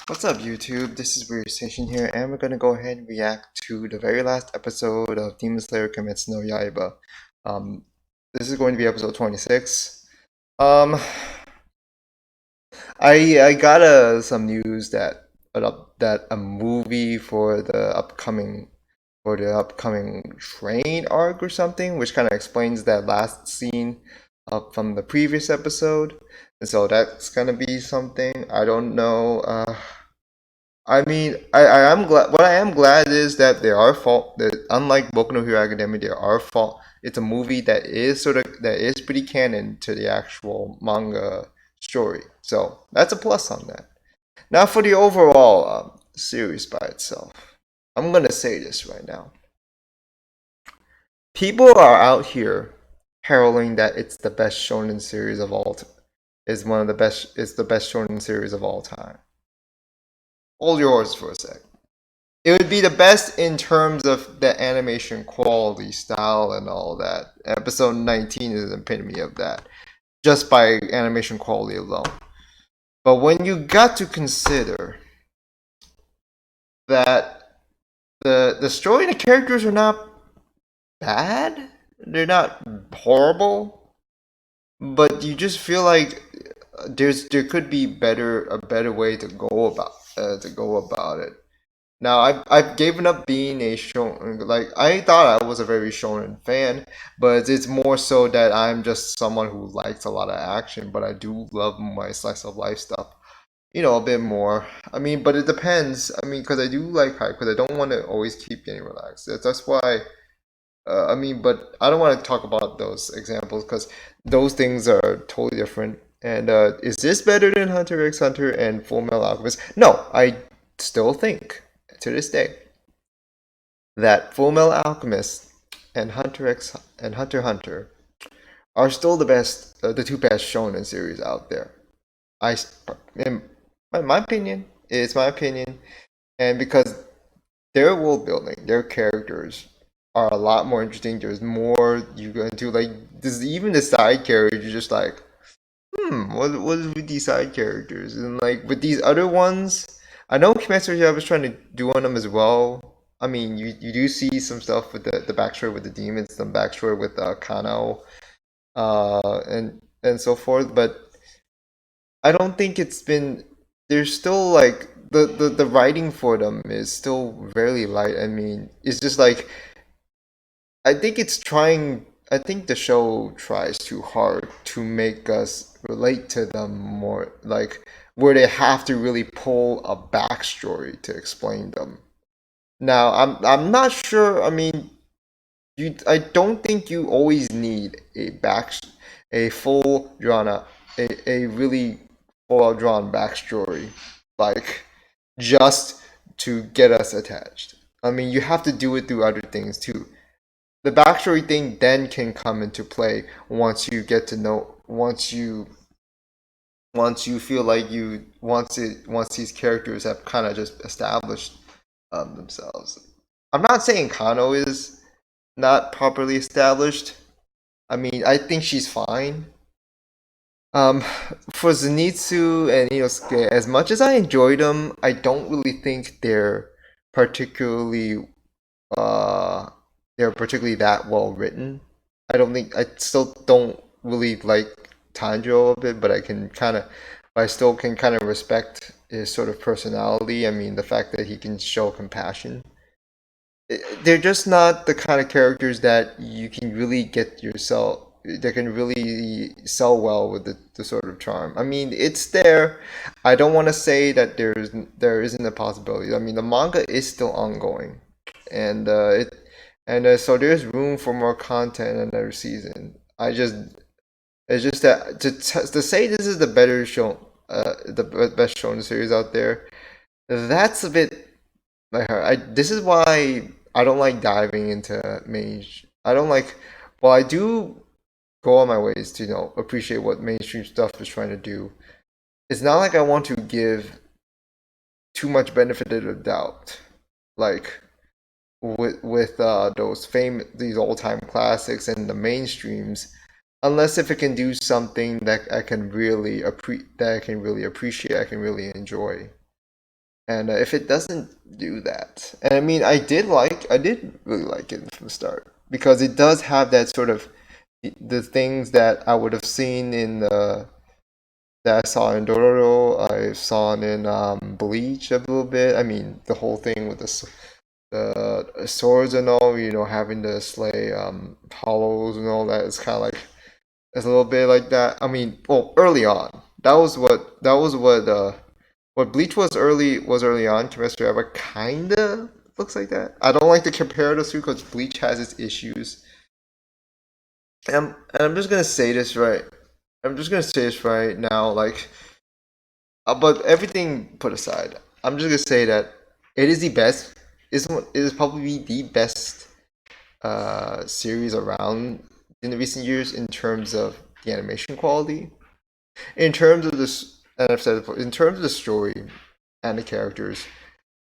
What's up, YouTube? This is Weird Station here, and we're gonna go ahead and react to the very last episode of Demon Slayer Kimetsu no Yaiba. Um, this is going to be episode 26. Um, I got some news that a movie for the upcoming train arc or something, which kind of explains that last scene from the previous episode, and so that's gonna be something. I don't know. I mean, I am glad. What I am glad is that there are fault. That unlike Boku no Hero Academia, there are fault. It's a movie that is pretty canon to the actual manga story. So that's a plus on that. Now for the overall series by itself, I'm gonna say this right now. People are out here heralding that it's the best shonen series of all. Is one of the best. It's the best shonen series of all time. Hold yours for a sec. It would be the best in terms of the animation quality, style, and all that. Episode 19 is an epitome of that, just by animation quality alone. But when you got to consider that the story and the characters are not bad, they're not horrible, but you just feel like there could be a better way to go about it. Now I've given up being a shonen. Like I thought I was a very shonen fan, but it's more so that I'm just someone who likes a lot of action. But I do love my slice of life stuff, a bit more. I mean, but it depends. I mean, because I do like hype, because I don't want to always keep getting relaxed. That's why. I mean, but I don't want to talk about those examples because those things are totally different. And is this better than Hunter x Hunter and Full Metal Alchemist? No, I still think to this day that Full Metal Alchemist and Hunter x Hunter are still the two best shonen series out there. I, in my opinion, it's my opinion, and because their world building, their characters are a lot more interesting. There's more you go into, like this. Even the side characters, you're just like, what is with these side characters? And like with these other ones, I know Kimetsu Yaiba was trying to do on them as well. I mean, you do see some stuff with the backstory with the demons, some backstory with Kano, and so forth. But I don't think it's been. There's still like the writing for them is still very light. I mean, it's just like I think it's trying. I think the show tries too hard to make us relate to them more, like where they have to really pull a backstory to explain them. Now, I'm not sure. I mean, I don't think you always need a full drawn out, a really full out drawn backstory, like just to get us attached. I mean, you have to do it through other things too. The backstory thing then can come into play once you get to know once you feel like you once these characters have kind of just established themselves. I'm not saying Kano is not properly established. I mean, I think she's fine. Um, for Zenitsu and Inosuke, as much as I enjoyed them, I don't really think particularly uh they're particularly that well written. I still don't really like Tanjiro a bit, but I still can kind of respect his sort of personality. I mean, the fact that he can show compassion. They're just not the kind of characters that you can really get yourself that can really sell well with the sort of charm. I mean, it's there. I don't want to say that there isn't a possibility. I mean, the manga is still ongoing, and so there's room for more content in another season. It's just that to say this is the better show, best shown series out there. That's a bit like her. This is why I don't like diving into mage. I don't like. Well, I do go on my ways to appreciate what mainstream stuff is trying to do. It's not like I want to give too much benefit of the doubt, like with these old time classics and the mainstreams, unless if it can do something that I can really appreciate, I can really enjoy. And if it doesn't do that, and I did really like it from the start because it does have that sort of the things that I would have seen in the that I saw in Dororo. I saw it in Bleach a little bit. I mean, the whole thing with the swords and all, having to slay hollows and all that. It's kind of like it's a little bit like that. I mean, well, early on, what Bleach was early on. Kimetsu Yaiba kinda looks like that. I don't like to compare those two because Bleach has its issues. And I'm just gonna say this right. I'm just gonna say this right now, like, but everything put aside, I'm just gonna say that it is the best. It is probably the best series around in the recent years in terms of the animation quality. In terms of this, and I've said it before, in terms of the story and the characters,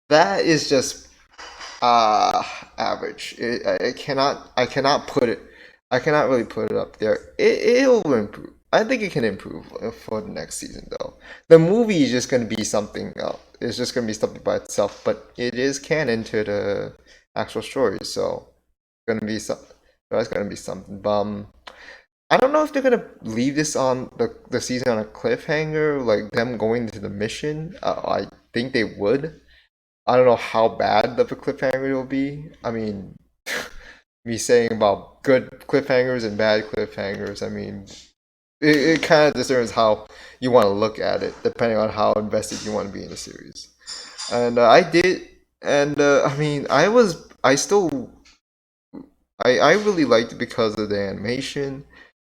that is just average. I cannot really put it up there. It'll improve. I think it can improve for the next season though. The movie is just going to be something else. It's just going to be something by itself, but it is canon to the actual story, so it's going to be some. That's going to be something. I don't know if they're gonna leave this on the season on a cliffhanger, like them going to the mission. I think they would. I don't know how bad of a cliffhanger it will be. I mean, me saying about good cliffhangers and bad cliffhangers. I mean, it kind of discerns how you want to look at it, depending on how invested you want to be in the series. And I did, and I mean, I really liked it because of the animation.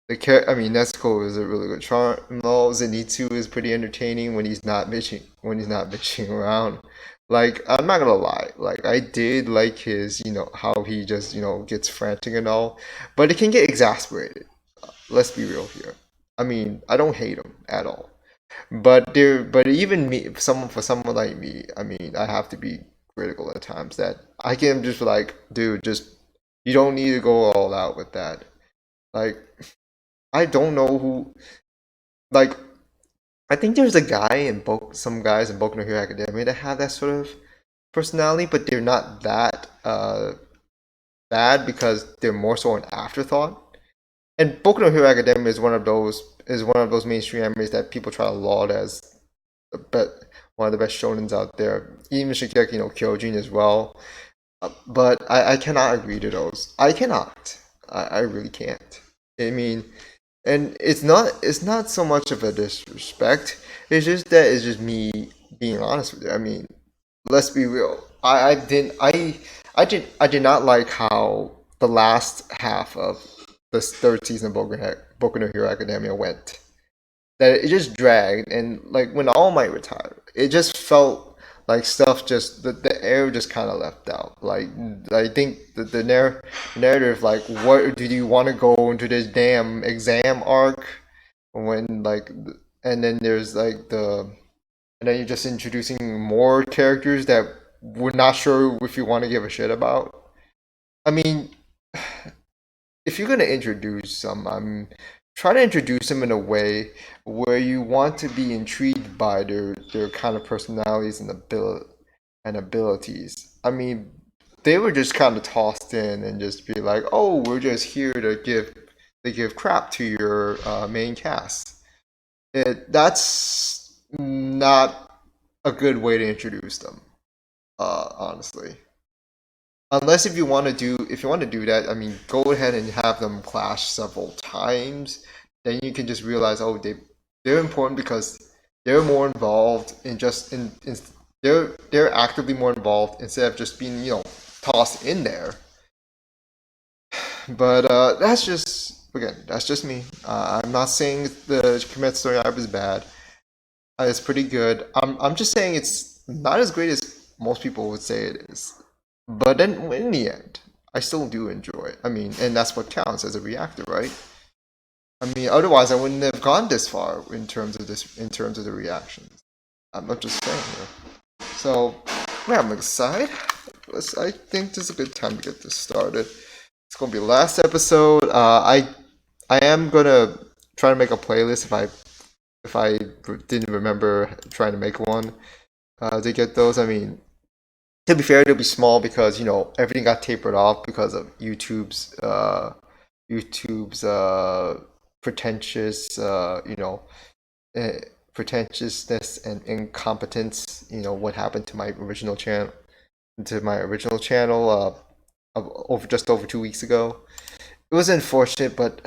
I mean, Nezuko is a really good charm. No, Zenitsu is pretty entertaining when he's not bitching around. Like, I'm not gonna lie, like I did like his, how he just, gets frantic and all, but it can get exasperated. Let's be real here. I mean, I don't hate him at all, but even me, for someone like me, I mean, I have to be critical at times that I can just be like, dude, just you don't need to go all out with that. Like, I don't know who. Like, I think there's a guy some guys in Boku no Hero Academia that have that sort of personality, but they're not that bad because they're more so an afterthought. And Boku no Hero Academia is one of those mainstream animes that people try to laud as but one of the best shonens out there. Even Shingeki no Kyojin as well. But I cannot agree to those. I cannot. I really can't. I mean, and it's not so much of a disrespect. It's just that it's just me being honest with you. I mean, let's be real. I did not like how the last half of this third season of Boku no Hero Academia went. That it just dragged, and like when All Might retired, it just felt like stuff just the air just kind of left out. Like I think narrative, like, what do you want to go into this damn exam arc when and then there's like and then you're just introducing more characters that we're not sure if you want to give a shit about. I mean, if you're gonna introduce some, I'm try to introduce them in a way where you want to be intrigued by their kind of personalities and abilities. I mean, they were just kind of tossed in and just be like, "Oh, we're just here to give crap to your main cast." That's not a good way to introduce them, honestly. Unless if you want to do that, I mean, go ahead and have them clash several times. Then you can just realize, oh, they're important because they're more involved in they're actively more involved instead of just being tossed in there. But that's just me. I'm not saying the Kimetsu story arc is bad. It's pretty good. I'm just saying it's not as great as most people would say it is. But then in the end, I still do enjoy it. I mean, and that's what counts as a reactor, right? I mean, otherwise I wouldn't have gone this far in terms of the reactions. I'm not just saying here. So, yeah, I'm excited. I think this is a good time to get this started. It's gonna be the last episode. I am gonna try to make a playlist if I didn't remember trying to make one. to get those. I mean, to be fair, it'll be small because everything got tapered off because of YouTube's pretentious uh, pretentiousness and incompetence. What happened to my original channel over just over 2 weeks ago. It was unfortunate, but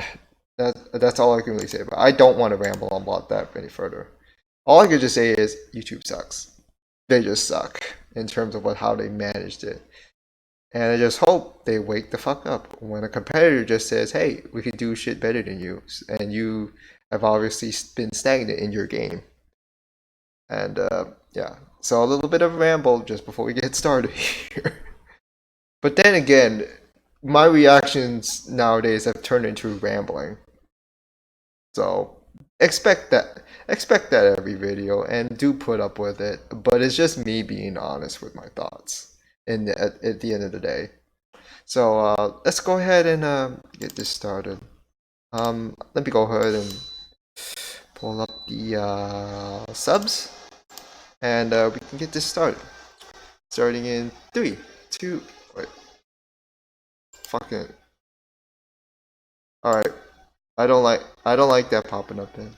that's all I can really say. But I don't want to ramble on about that any further. All I could just say is YouTube sucks. They just suck in terms of how they managed it. And I just hope they wake the fuck up when a competitor just says, "Hey, we can do shit better than you," and you have obviously been stagnant in your game. And yeah, so a little bit of a ramble just before we get started here. But then again, my reactions nowadays have turned into rambling. So expect that. Expect that every video and do put up with it. But it's just me being honest with my thoughts at the end of the day. So let's go ahead and get this started. Let me go ahead and pull up the subs and we can get this started. Starting in 3, 2, wait. Fucking. Alright. I don't like that popping up then.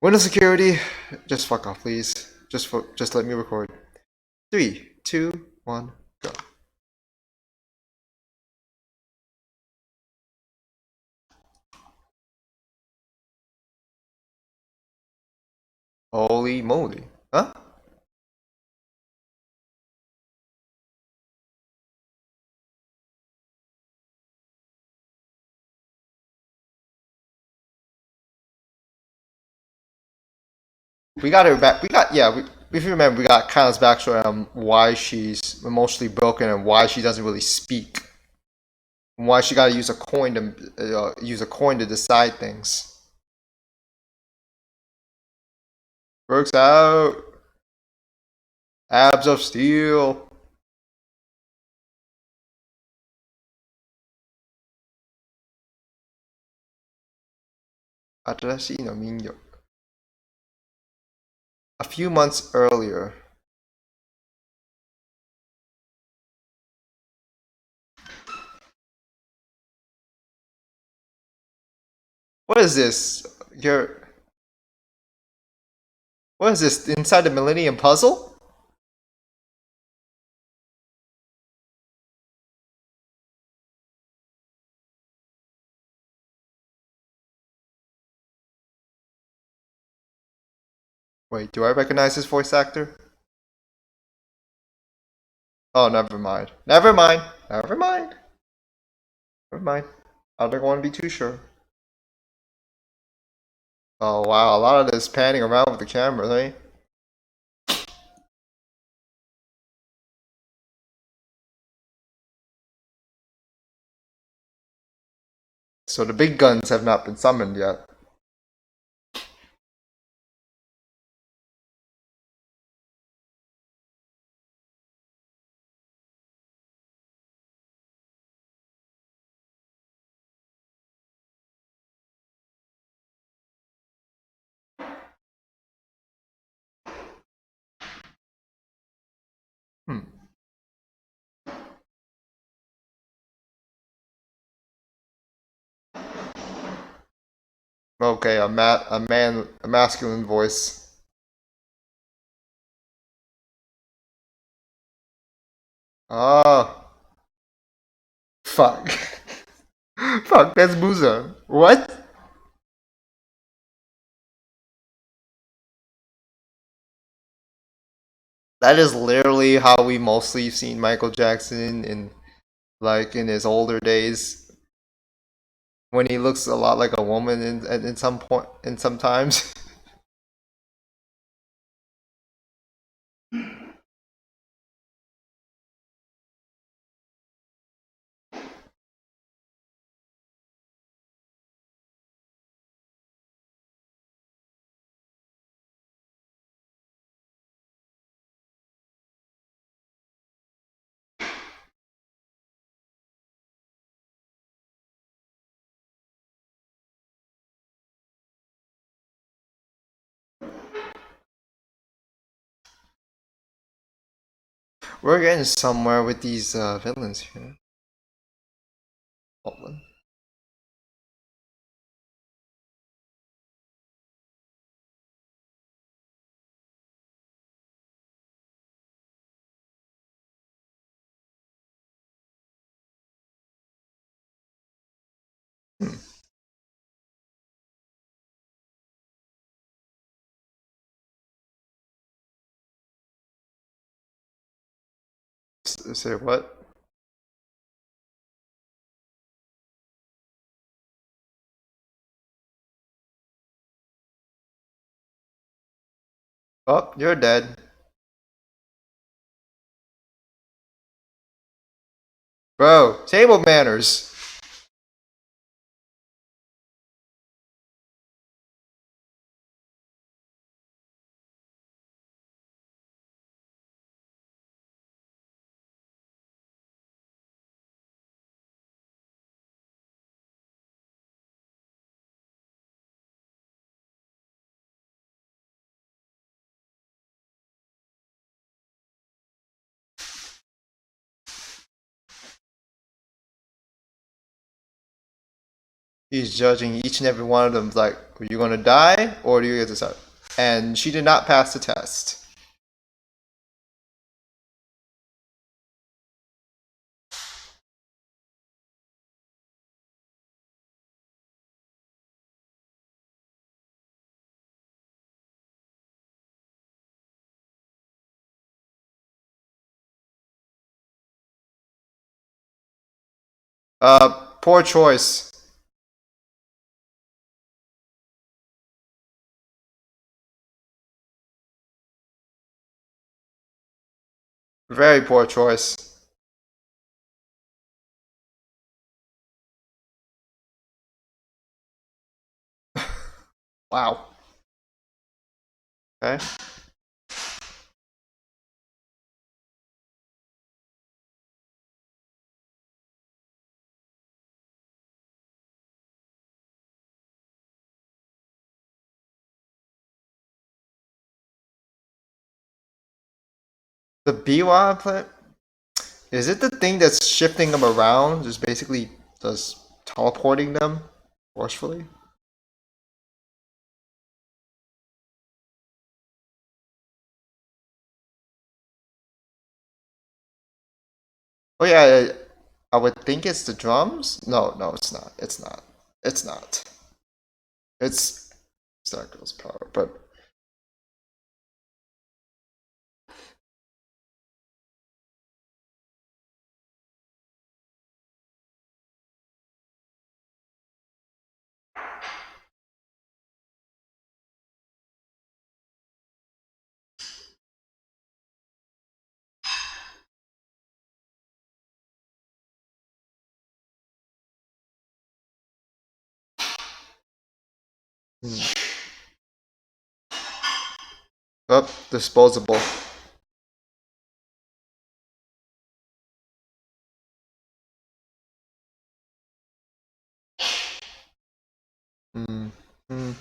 Windows security, just fuck off, please. Just let me record. 3, 2, 1, go. Holy moly. Huh? We got her back. If you remember, we got Kyle's backstory on why she's emotionally broken and why she doesn't really speak. And why she gotta use a coin to decide things. Works out. Abs of steel. 新しいの民謡. A few months earlier. What is this? What is this? Inside the Millennium Puzzle? Wait, do I recognize this voice actor? Oh, never mind. Never mind. Never mind. Never mind. I don't want to be too sure. Oh wow, a lot of this panning around with the camera, eh? So the big guns have not been summoned yet. Hmm. Okay, a masculine voice. Oh, fuck. Fuck, that's Buza. What? That is literally how we mostly seen Michael Jackson in his older days when he looks a lot like a woman in some point in sometimes. We're getting somewhere with these villains here. Hold Hmm. Say what? Oh, you're dead. Bro, table manners. He's judging each and every one of them like, are you gonna die or do you get to start? And she did not pass the test. Poor choice. Very poor choice. Wow. Okay. The Biwa plant, is it the thing that's shifting them around? Just basically just teleporting them forcefully? Oh yeah, I would think it's the drums. No, no, it's not. It's not. It's not. It's Starkill's power, but hmm. Oh, disposable. Hmm. Hmm.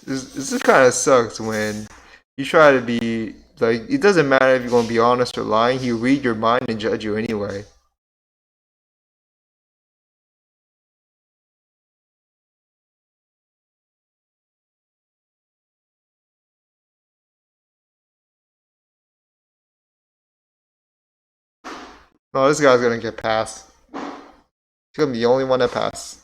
This kind of sucks when you try to be like. It doesn't matter if you're gonna be honest or lying. He read your mind and judge you anyway. No, this guy's gonna get passed. He's gonna be the only one that passed.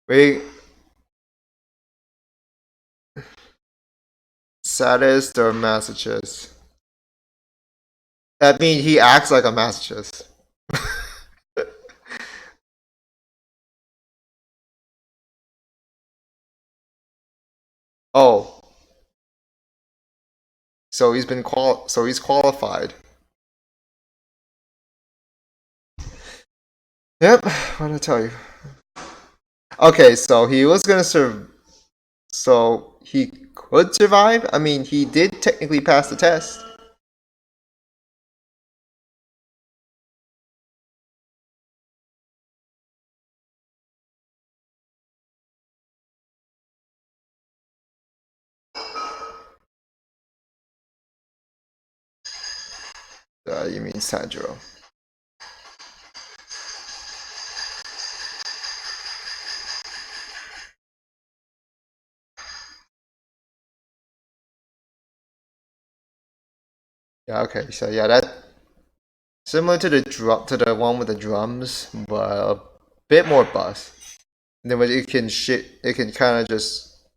Wait, saddest or masochist? I mean, he acts like a masochist. Oh, so he's qualified. Yep, what did I tell you? Okay, so he was gonna serve. So he could survive. I mean, he did technically pass the test. You mean Sanjuro? Yeah. Okay. So yeah, that similar to the one with the drums, but a bit more bust. And then it can shit. It can kind of just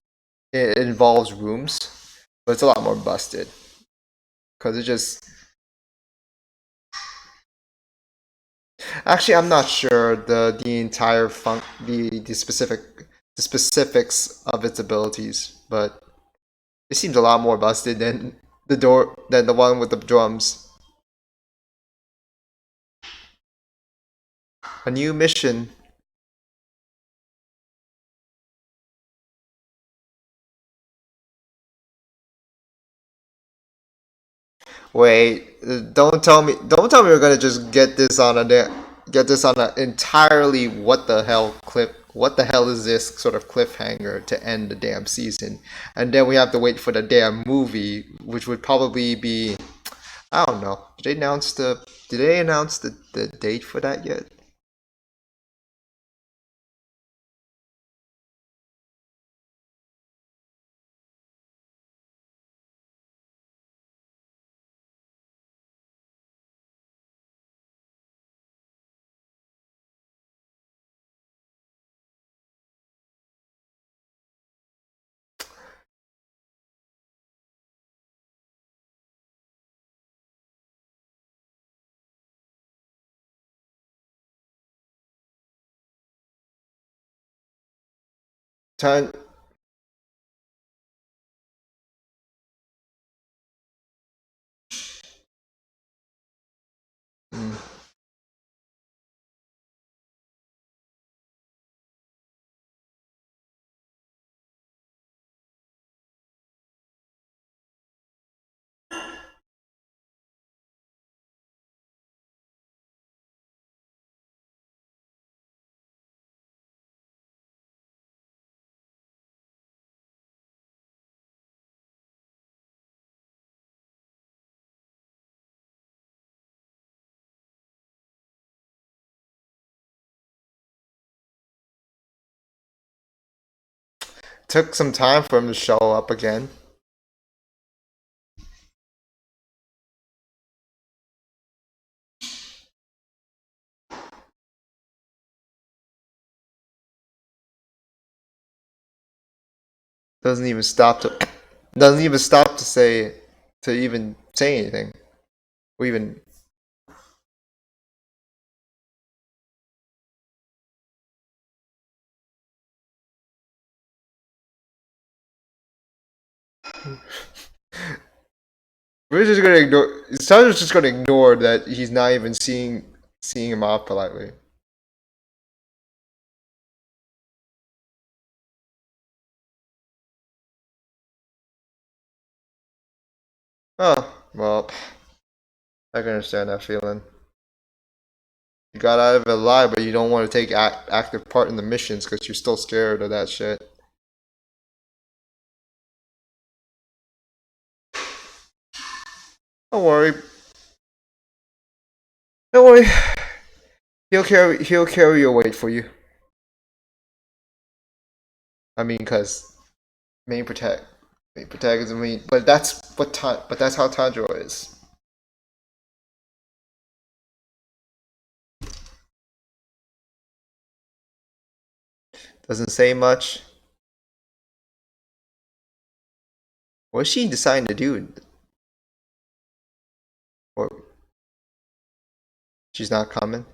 it involves rooms, but it's a lot more busted because it just. Actually, I'm not sure the entire the specifics of its abilities, but it seems a lot more busted than the one with the drums. A new mission. Wait, don't tell me we're gonna just get this on an entirely what the hell is this sort of cliffhanger to end the damn season, and then we have to wait for the damn movie, which would probably be, I don't know. Did they announce the date for that yet? Time. mm, Took some time for him to show up again. Doesn't even stop to doesn't even stop to even say anything. Or even we're just gonna ignore. Sandra's just gonna ignore that he's not even seeing him off politely. Oh well, I can understand that feeling. You got out of it alive, but you don't want to take active part in the missions because you're still scared of that shit. Don't worry, don't worry. He'll carry your weight for you. I mean, cause main protect main protect is mean, but that's how Tanjiro is. Doesn't say much. What's she deciding to do? Or she's not coming.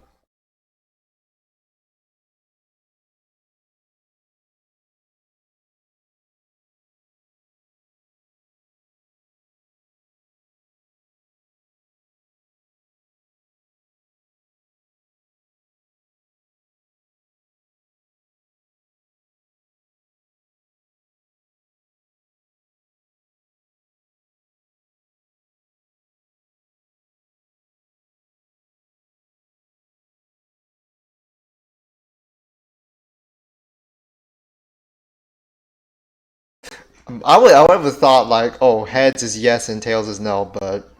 I would have thought like, oh, heads is yes and tails is no, but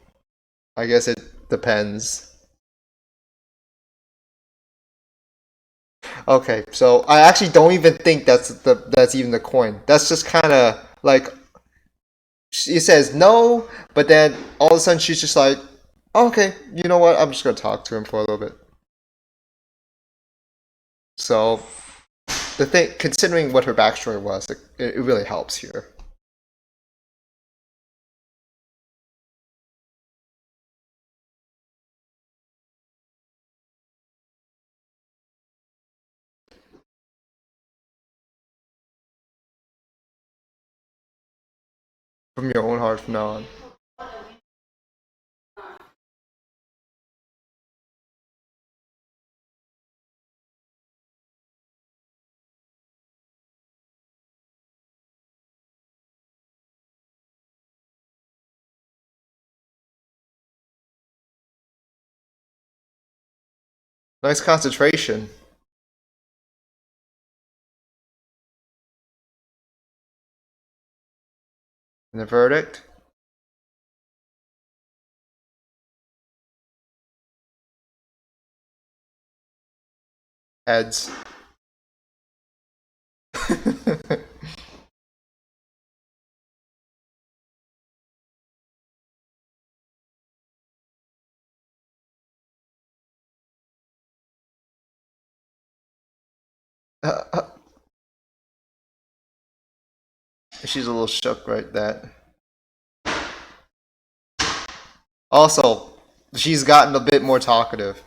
I guess it depends. Okay, so I actually don't even think that's even the coin. That's just kind of like she says no, but then all of a sudden she's just like, oh, okay, you know what? I'm just gonna talk to him for a little bit. So the thing, considering what her backstory was, it really helps here. From your own heart from now on. Nice concentration. And the verdict? Heads. She's a little shook right that. Also, she's gotten a bit more talkative.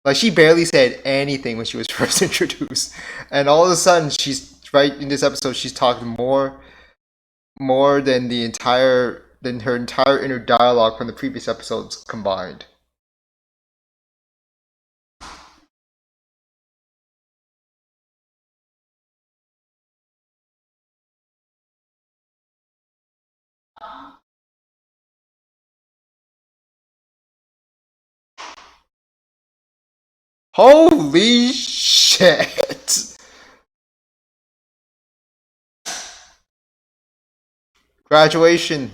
Like she barely said anything when she was first introduced, and all of a sudden she's right in this episode. She's talking more than her entire inner dialogue from the previous episodes combined. Holy shit! Graduation.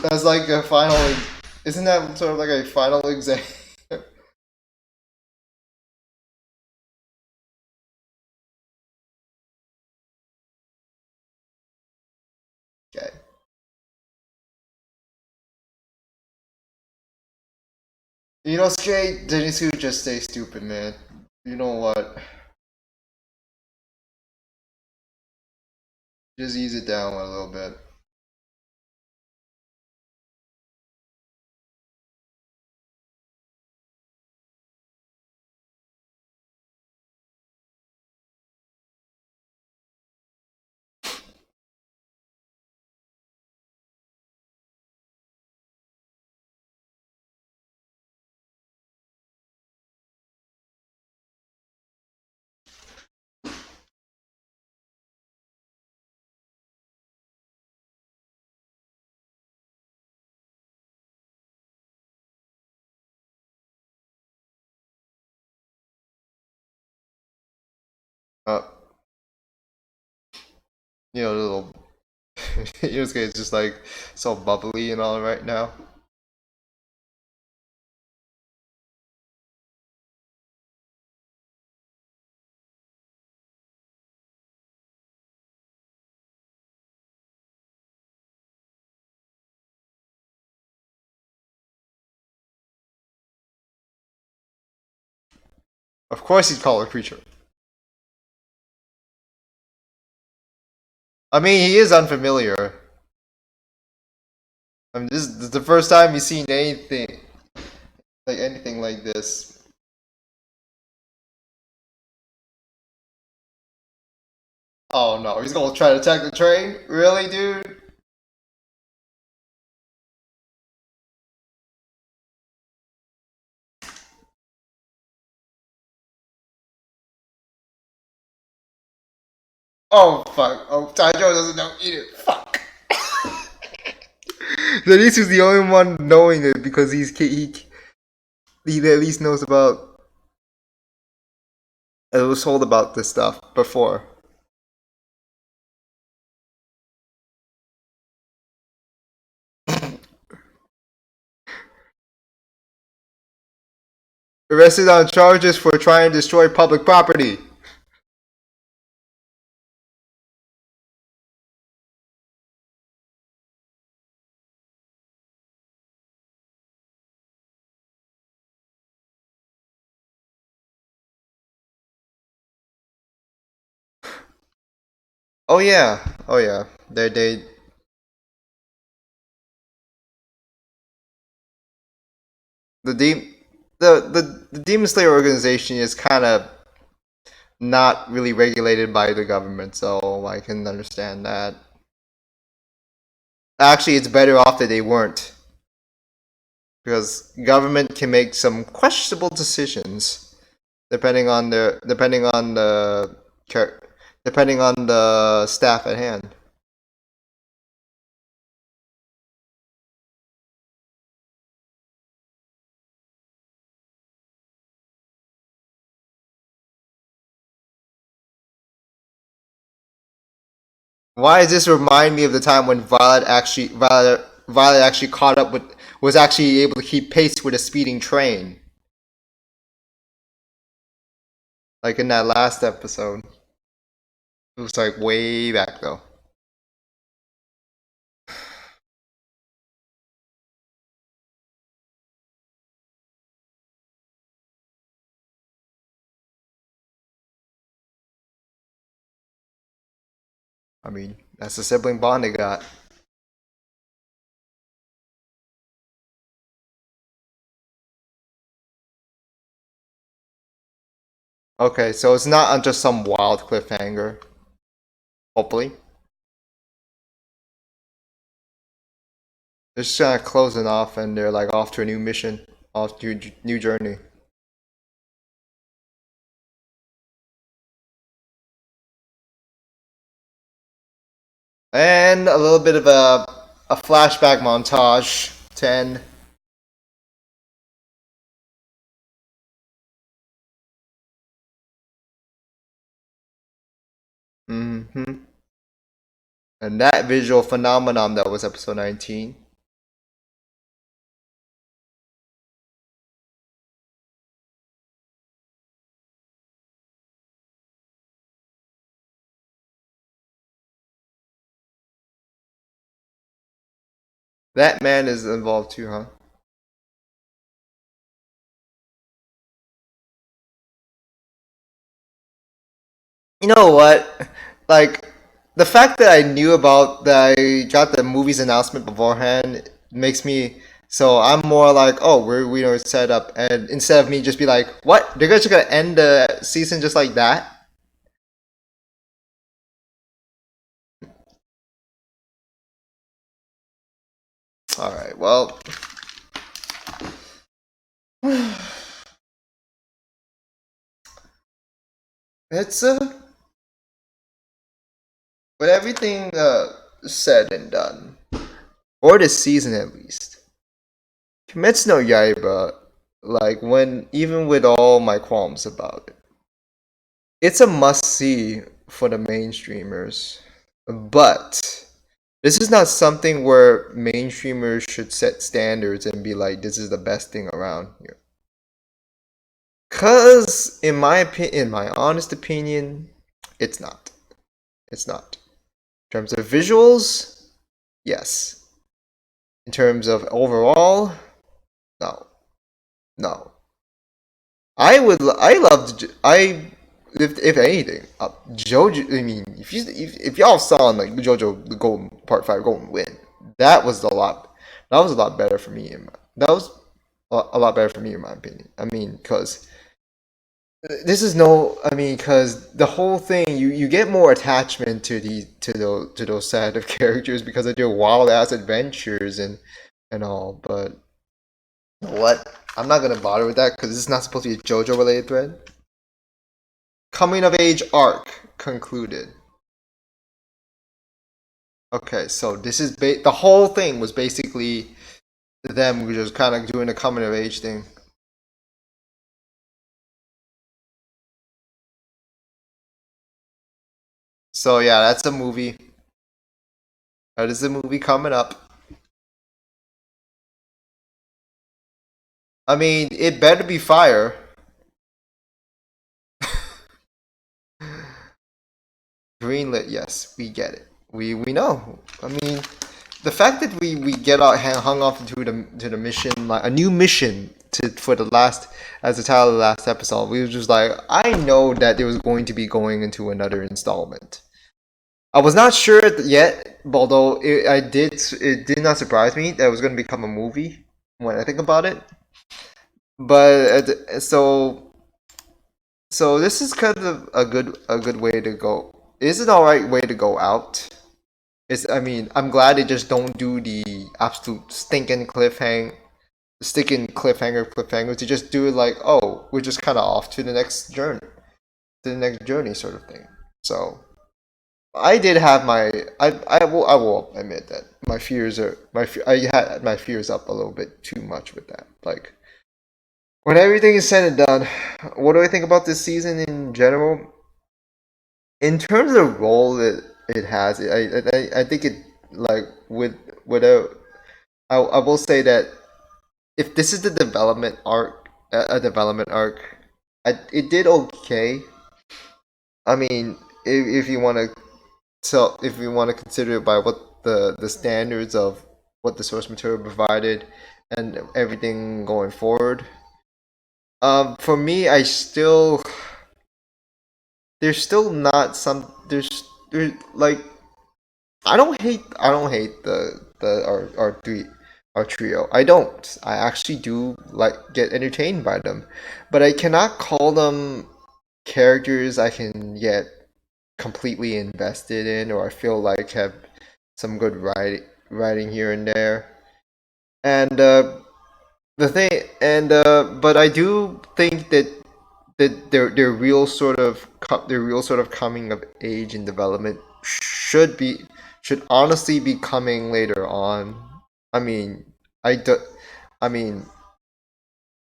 That's like a final. Isn't that sort of like a final exam? Okay. You know, straight Zenitsu just stay stupid, man. You know what? Just ease it down a little bit. Uh, little Yosuke is just like so bubbly and all right now. Of course, he'd call her creature. I mean, he is unfamiliar. I mean, this is the first time he's seen anything like this. Oh no, he's gonna try to attack the train? Really, dude? Oh fuck! Oh, Taijo doesn't know either. Fuck. Zenitsu's the only one knowing it because he at least knows about I was told about this stuff before. Arrested on charges for trying to destroy public property. Oh yeah, oh yeah. They the de- the Demon Slayer organization is kind of not really regulated by the government, so I can understand that. Actually, it's better off that they weren't, because government can make some questionable decisions depending on the depending on the staff at hand. Why does this remind me of the time when Violet actually caught up with was actually able to keep pace with a speeding train, like in that last episode. It was like way back though. I mean, that's the sibling bond they got. Okay, so it's not on just some wild cliffhanger. Hopefully, they're just kind of closing off, and they're like off to a new mission, off to a new journey, and a little bit of a flashback montage. 10. Mm-hmm. And that visual phenomenon that was episode 19. That man is involved too, huh? You know what? Like the fact that I knew about that I got the movie's announcement beforehand makes me so I'm more like, oh, we are set up, and instead of me just be like, what? They're just gonna end the season just like that? All right, well, it's with everything said and done, or this season at least. Kimetsu no Yaiba, like when even with all my qualms about it, it's a must see for the mainstreamers. But this is not something where mainstreamers should set standards and be like, this is the best thing around here. Cause in my honest opinion, it's not. It's not. In terms of visuals, yes. In terms of overall, no, no. I loved, I, if anything, JoJo, I mean, if y'all saw like JoJo the Golden Part 5 Golden Win, that was that was a lot better for me. That was a lot better for me in my opinion. I mean, because this is no, I mean, because the whole thing, you get more attachment to to those set of characters because of their wild ass adventures and all. But you know what? I'm not gonna bother with that because this is not supposed to be a JoJo related thread. Coming of age arc concluded. Okay, so this is the whole thing was basically them just kind of doing a coming of age thing. So yeah, that's a movie. That is a movie coming up. I mean, it better be fire. Greenlit, yes, we get it. We know. I mean, the fact that we get out hung off to the mission, like a new mission to for the last, as the title of the last episode, we were just like, I know that there was going to be going into another installment. I was not sure yet, although it did not surprise me that it was going to become a movie when I think about it. But so this is kind of a good way to go. It's an alright way to go out. It's I mean I'm glad they just don't do the absolute sticking cliffhanger to just do it like, oh, we're just kind of off to the next journey sort of thing. So I did have my I will admit that my fears are I had my fears up a little bit too much with that. Like when everything is said and done, what do I think about this season in general? In terms of the role that it has, I think it like with a I will say that if this is the development arc, a development arc, it did okay. I mean, if you want to if you want to consider it by what the standards of what the source material provided and everything going forward. For me, I still there's still not some there's like I don't hate the our trio. I don't. I actually do like get entertained by them, but I cannot call them characters I can get completely invested in or I feel like have some good writing here and there. And the thing and but I do think that their real sort of coming of age and development should honestly be coming later on. I mean, I do, I mean,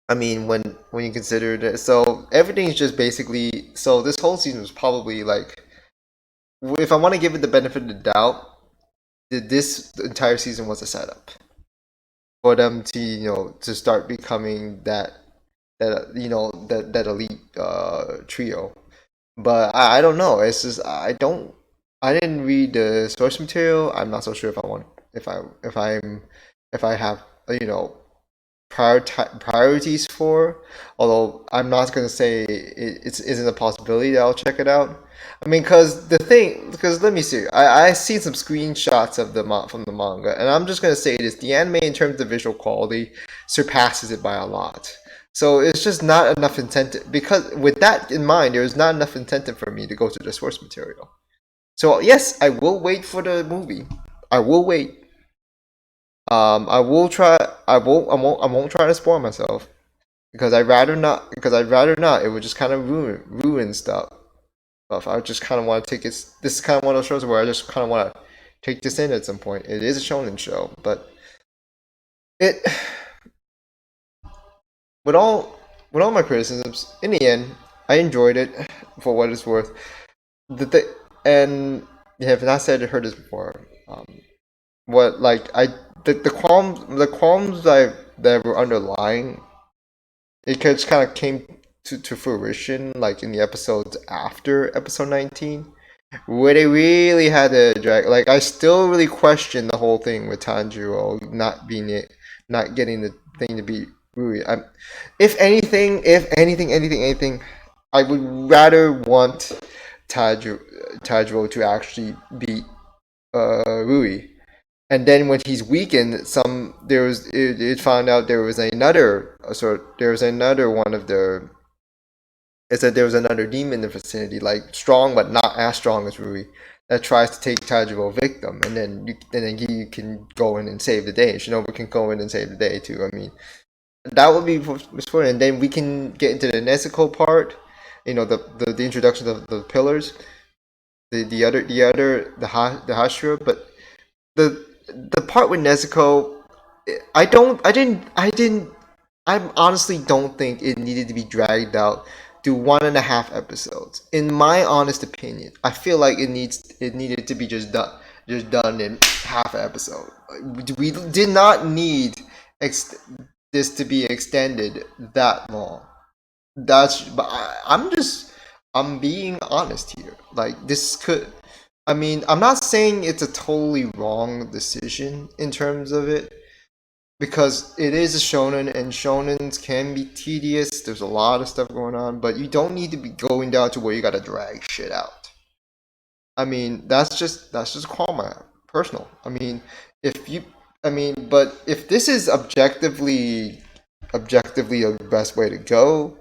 when you consider it, so everything's just basically so this whole season was probably like if I want to give it the benefit of the doubt, this entire season was a setup for them to to start becoming that elite trio. But I don't know. It's just I didn't read the source material. I'm not so sure if I want if I have priorities for. Although I'm not gonna say it isn't a possibility that I'll check it out. I mean, because let me see. I seen some screenshots of from the manga, and I'm just gonna say this: the anime, in terms of visual quality, surpasses it by a lot. So it's just not enough incentive because with that in mind, there is not enough incentive for me to go to the source material. So yes, I will wait for the movie. I will wait. I will try. I won't try to spoil myself because I'd rather not. Because I'd rather not. It would just kind of ruin stuff. But I just kind of want to take it. This is kind of one of those shows where I just kind of want to take this in at some point. It is a shonen show, but it with all with all my criticisms, in the end, I enjoyed it for what it's worth. And yeah, if not said, I heard this before. What like I the qualms that were underlying it just kind of came to fruition like in the episodes after episode 19 where they really had to drag like I still really question the whole thing with Tanjiro not getting the thing to be Rui. If anything I would rather want Tanjiro to actually beat Rui. And then when he's weakened, it found out there was another there was another one of the it said there was another demon in the vicinity, like strong but not as strong as Rui, that tries to take Tajiro victim, and then he can go in and save the day. Shinobu can go in and save the day too. I mean, that would be for and then we can get into the Nezuko part. The introduction of the pillars, the Hashira, but the part with Nezuko, I honestly don't think it needed to be dragged out do 1.5 episodes. In my honest opinion, I feel like it needed to be just done in half an episode. We did not need ex- this to be extended that long. But I'm being honest here. Like this could, I mean, I'm not saying it's a totally wrong decision in terms of it, because it is a shonen and shonens can be tedious. There's a lot of stuff going on, but you don't need to be going down to where you gotta drag shit out. I mean, that's just call my personal. I mean, if you, I mean, but if this is objectively the best way to go,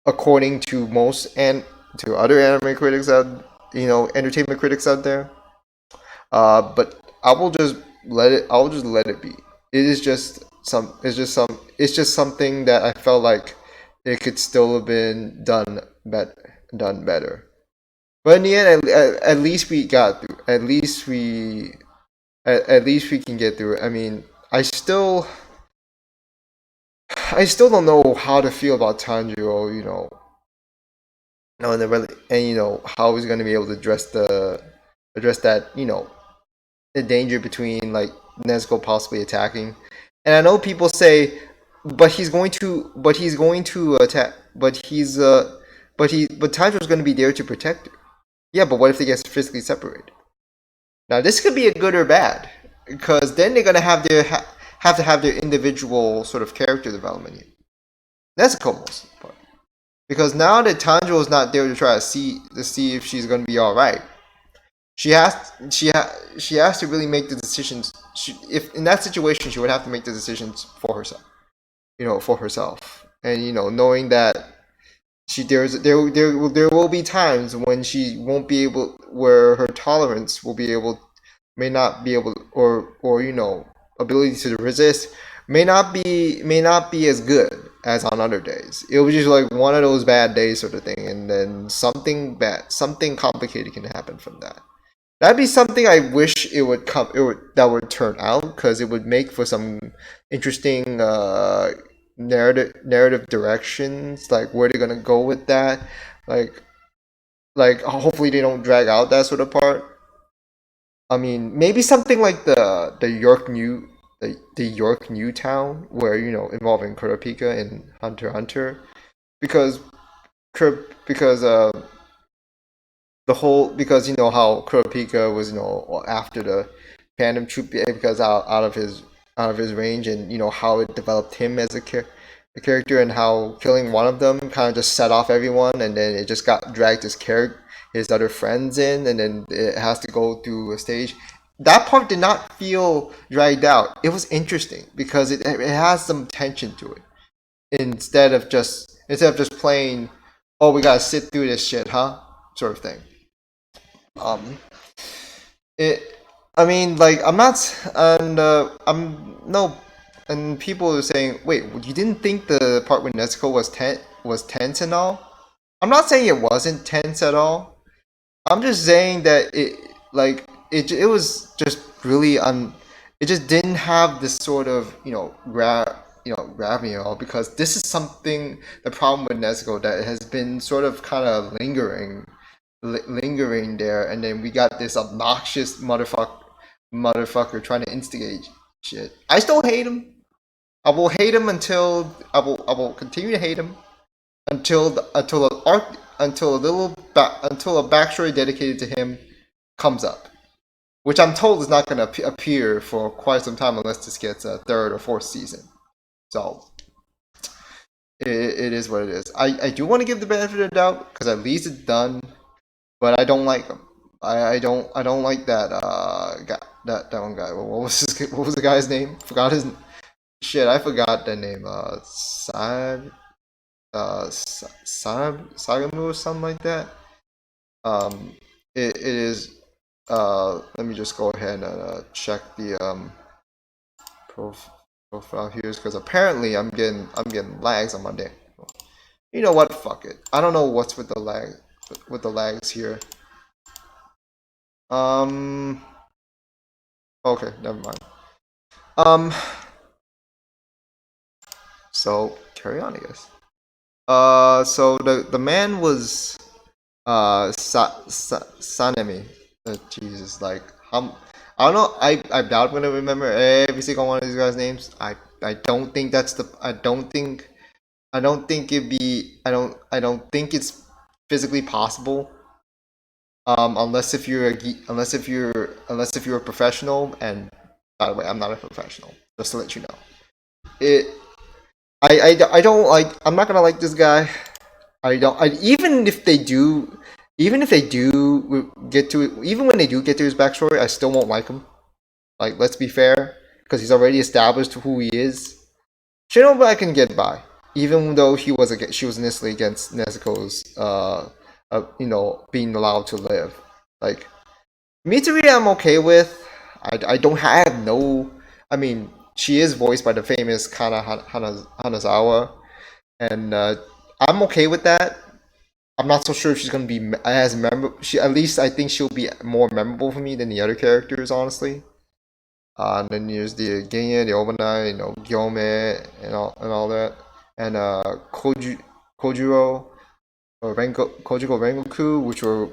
according to most and to other anime critics out, entertainment critics out there. But I will just let it. I'll just let it be. It is just some. It's just some. It's just something that I felt like it could still have been done better. But in the end, at least we got through. At least we can get through it. I mean, I still don't know how to feel about Tanjiro. And how he's going to be able to address that. The danger between like Nezuko possibly attacking. And I know people say, but he's going to attack, but Tanjiro's going to be there to protect her. Yeah, but what if they get physically separated? Now this could be a good or bad, because then they're gonna have to have their individual sort of character development here. Nezuko most part, because now that Tanjiro is not there to try to see if she's gonna be all right, she has to really make the decisions. If in that situation, she would have to make the decisions for herself. For herself, and knowing that there will be times when she won't be able, where her tolerance may not be able, or ability to resist may not be as good as on other days. It was just like one of those bad days sort of thing, and then something complicated can happen from that. That'd be something I wish that would turn out, because it would make for some interesting narrative directions, like where they're gonna go with that. Like hopefully they don't drag out that sort of part. I mean, maybe something like the York New Town, where involving Kurapika and Hunter x Hunter, because because because how Kurapika was after the Phantom Troop, because out of his range, and how it developed him as a character, and how killing one of them kind of just set off everyone, and then it just got dragged his other friends in, and then it has to go through a stage. That part did not feel dragged out. It was interesting because it has some tension to it, instead of just playing, oh, we gotta sit through this shit, huh, sort of thing. Um, it. I mean, like, I'm not, and I'm no, and people are saying, wait, you didn't think the part with Nezuko was tense and all? I'm not saying it wasn't tense at all. I'm just saying that it was just really it just didn't have this sort of gravity at all, because this is something, the problem with Nezuko, that has been sort of kind of lingering there, and then we got this obnoxious motherfucker trying to instigate shit. I still hate him. I will hate him until I will continue to hate him until a arc until a until a backstory dedicated to him comes up, which I'm told is not going to appear for quite some time unless this gets a third or fourth season. So it is what it is. I do want to give the benefit of the doubt, because at least it's done, but I don't like him. I don't like that guy, that one guy. What was the guy's name? Forgot his shit. I forgot the name. Sagamu or something like that. Um, it is. Let me just go ahead and check the profile here, because apparently I'm getting lags on my day. You know what? Fuck it. I don't know what's with the lags here. Um. Okay, never mind. Um. So carry on, I guess. So the man was Sanemi. Jesus, like I don't know. I doubt I'm gonna remember every single one of these guys' names. I don't think that's the. I don't think it'd be. I don't think it's physically possible. Unless if you're unless if you're a professional. And by the way, I'm not a professional. Just to let you know. It. I don't like. I'm not gonna like this guy. I don't. Even if they do get to it, even when they do get to his backstory, I still won't like him. Like, let's be fair, because he's already established who he is. Shinobu I can get by, even though she was initially against Nezuko's being allowed to live. Like Mitsuri, I'm okay with. I don't have no. I mean, she is voiced by the famous Hanazawa, and I'm okay with that. I'm not so sure if she's gonna be as memorable. She at least I think she'll be more memorable for me than the other characters, honestly. And then there's the Genya, the Obana, Gyome, and all that, and Kojiro or Kojiro Rengoku,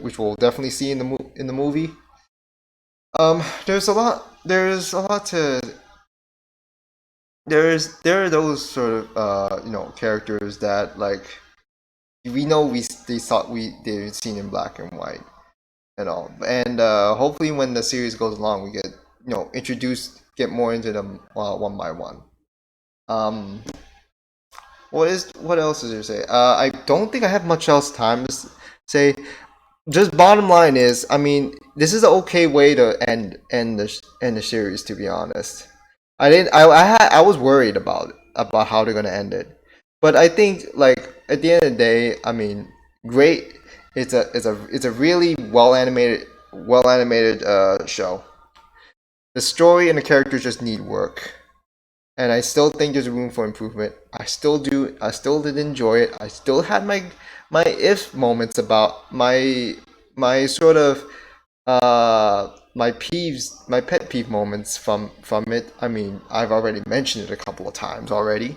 which we'll definitely see in the movie. There's a lot. There's a lot to. There are those sort of characters that like we know they thought they've seen in black and white and all. And hopefully, when the series goes along, we get introduced, get more into them one by one. Um, what else is there to say? I don't think I have much else time to say. Just bottom line is, I mean, this is an okay way to end the series. To be honest, I didn't. I was worried about how they're gonna end it, but I think like at the end of the day, I mean, great. It's a really well animated show. The story and the characters just need work, and I still think there's room for improvement. I still do. I still did enjoy it. I still had my if moments about my sort of my pet peeve moments from it. I mean, I've already mentioned it a couple of times already.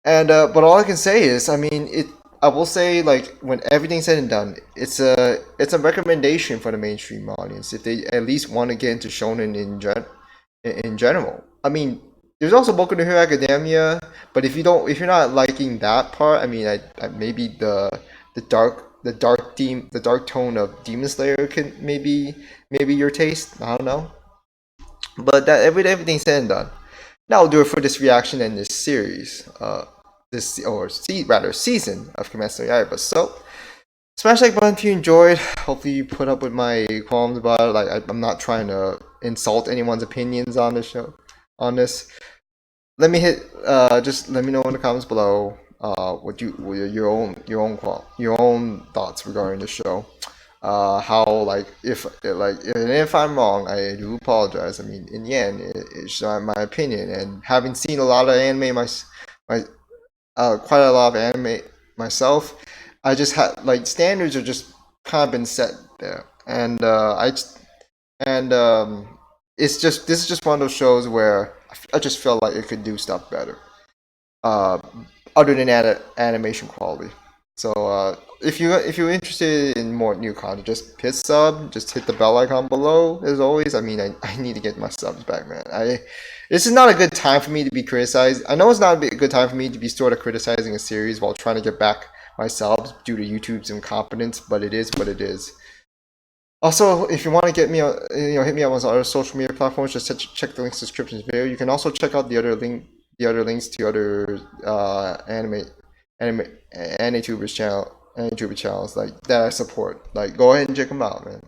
And but all I can say is, I mean, it. I will say, like, when everything's said and done, it's a recommendation for the mainstream audience if they at least want to get into shonen in general. I mean, there's also Boku no Hero Academia, but if you're not liking that part, I mean, I maybe the dark tone of Demon Slayer can maybe your taste. I don't know, but that everything's said and done. That'll do it for this reaction and this series. Rather season of Kimetsu no Yaiba. So smash like button if you enjoyed. Hopefully you put up with my qualms about it. Like I'm not trying to insult anyone's opinions on this show. On this, just let me know in the comments below. What your own thoughts regarding the show. How like if I'm wrong, I do apologize. I mean, in the end, it's my opinion, and having seen a lot of anime my quite a lot of anime myself. I just had like standards are just kind of been set there, and and it's just this is just one of those shows where I just felt like it could do stuff better, uh, other than animation quality. So if you're interested in more new content, just hit sub, just hit the bell icon below. As always, I mean, I need to get my subs back, man. This is not a good time for me to be criticized. I know it's not a good time for me to be sort of criticizing a series while trying to get back my subs due to YouTube's incompetence, but it is what it is. Also, if you want to get me, hit me up on other social media platforms. Just check the links in the description video. You can also check out the other links to other anime anime channels like that I support. Like, go ahead and check them out, man.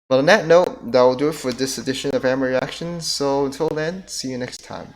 But on that note, that will do it for this edition of Anime Reactions. So until then, see you next time.